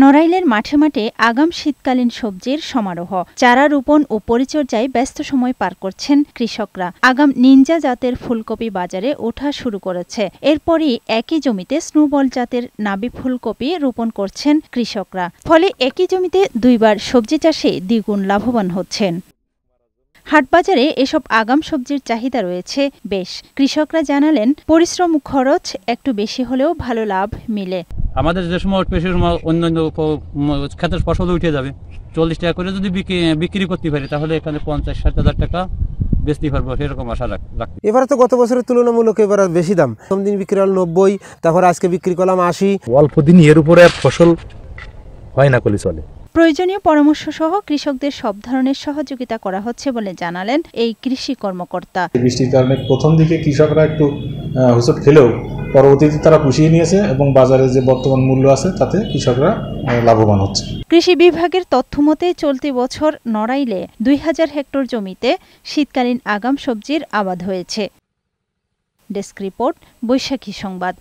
নড়াইলের মাঠে মাঠে আগাম শীতকালীন সবজির সমারোহ। চারা রোপণ ও পরিচর্যায় ব্যস্ত সময় পার করছেন কৃষকরা। আগাম নিনজা জাতের ফুলকপি বাজারে ওঠা শুরু করেছে। এরপরই একই জমিতে স্নোবল জাতের নাবি ফুলকপি রোপণ করছেন কৃষকরা। ফলে একই জমিতে দুইবার সবজি চাষে দ্বিগুণ লাভবান হচ্ছেন। হাটবাজারে এসব আগাম সবজির চাহিদা রয়েছে বেশ। কৃষকরা জানালেন, পরিশ্রম খরচ একটু বেশি হলেও ভালো লাভ মিলে। আমাদের যে সময় পেশের অন্যান্য ক্ষেতের ফসল উঠে যাবে, 40 টাকা করে যদি বিক্রি করতে পারি তাহলে এখানে 50-60 হাজার টাকা বেচতে পারবো, সেরকম আশা রাখি। এবারে তো গত বছরের তুলনামূলক এবার বেশি দাম। প্রথম দিন বিক্রি হল 90, তারপর আজকে বিক্রি করলাম 80। অল্প দিন এর উপরে ফসল হয় না কলি চলে। প্রয়োজনীয় পরামর্শ সহ কৃষকদের সব ধরনের সহযোগিতা করা হচ্ছে বলে জানালেন এই কৃষি কর্মকর্তা। বৃষ্টির কারণে প্রথম দিকে কৃষকরা একটু হোঁচট খেলেও পরবর্তীতে তারা পুষিয়ে নিয়েছে এবং বাজারে যে বর্তমান মূল্য আছে তাতে কৃষকরা লাভবান হচ্ছে। কৃষি বিভাগের তথ্যমতে চলতি বছর নড়াইলে 2000 হেক্টর জমিতে শীতকালীন আগাম সবজির আবাদ হয়েছে। ডেস্ক রিপোর্ট, বৈশাখী সংবাদ।